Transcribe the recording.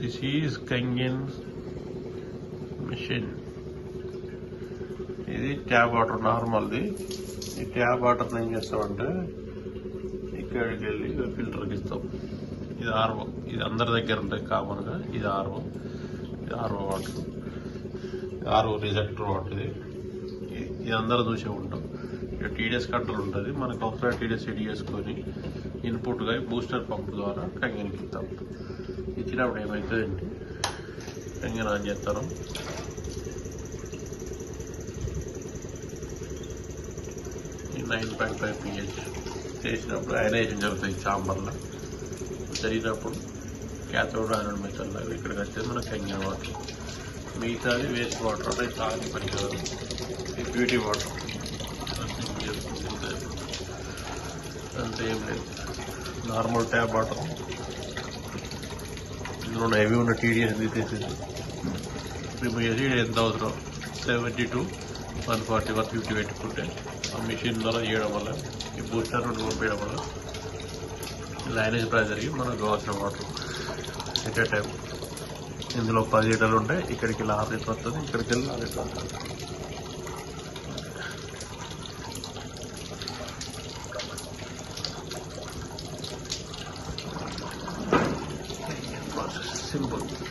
This is Kangen machine. ఇది tap water నార్మల్ది. ఈ ట్యాప్ వాటర్ ఏం చేస్తామంటే ఇక్కడికి వెళ్ళి ఫిల్టర్కి ఇస్తాం. ఇది ఆర్వో, ఇది అందరి దగ్గర ఉంటుంది కామన్గా. ఇది ఆర్వో, ఇది RO water, RO rejector water. ఇది అందరూ చూసే ఉంటాం. ఇక్కడ టీడీఎస్ కంట్రోల్ ఉంటుంది. మనకు ఒకసారి టీడీఎస్ సెట్ చేసుకొని ఇన్పుట్గా బూస్టర్ పంప్ ద్వారా కంగన్కి ఇస్తాం. ఇచ్చినప్పుడు ఏమవుతుందంటే కంగన్ ఆన్ చేస్తాను. ఈ 9.5 pH చేసినప్పుడు అయనైజేషన్ జరుగుతుంది చాంబర్లో. జరిగినప్పుడు క్యాథోడ్ యానోడ్ మెథడ్లో ఇక్కడికి వచ్చేది మన కంగన్ వాటర్. మిగతాది వేస్ట్ వాటర్ అంటే తాగి పనికిరాదు. ఈ బ్యూటీ వాటర్ అంతే, ఏం లేదు. Normal tap water. ఇందులో హెవీ ఉన్న టీడీఎస్ తీసేసి రిమూవ్ చేసి ఎంత అవసరం 70 to 140 150 పెట్టుకుంటే ఆ మిషన్ ద్వారా చేయడం వల్ల ఈ బూస్టర్ నుండి పంపించడం వల్ల లైనేజ్ ప్రెజర్కి మనకు కావాల్సిన వాటర్ ఎట్ ఏ టైం. ఇందులో 10 లీటర్లు ఉంటాయి. ఇక్కడికి వెళ్ళి 6 లీటర్ వస్తుంది, ఇక్కడికి వెళ్ళి 4 లీటర్ వస్తుంది.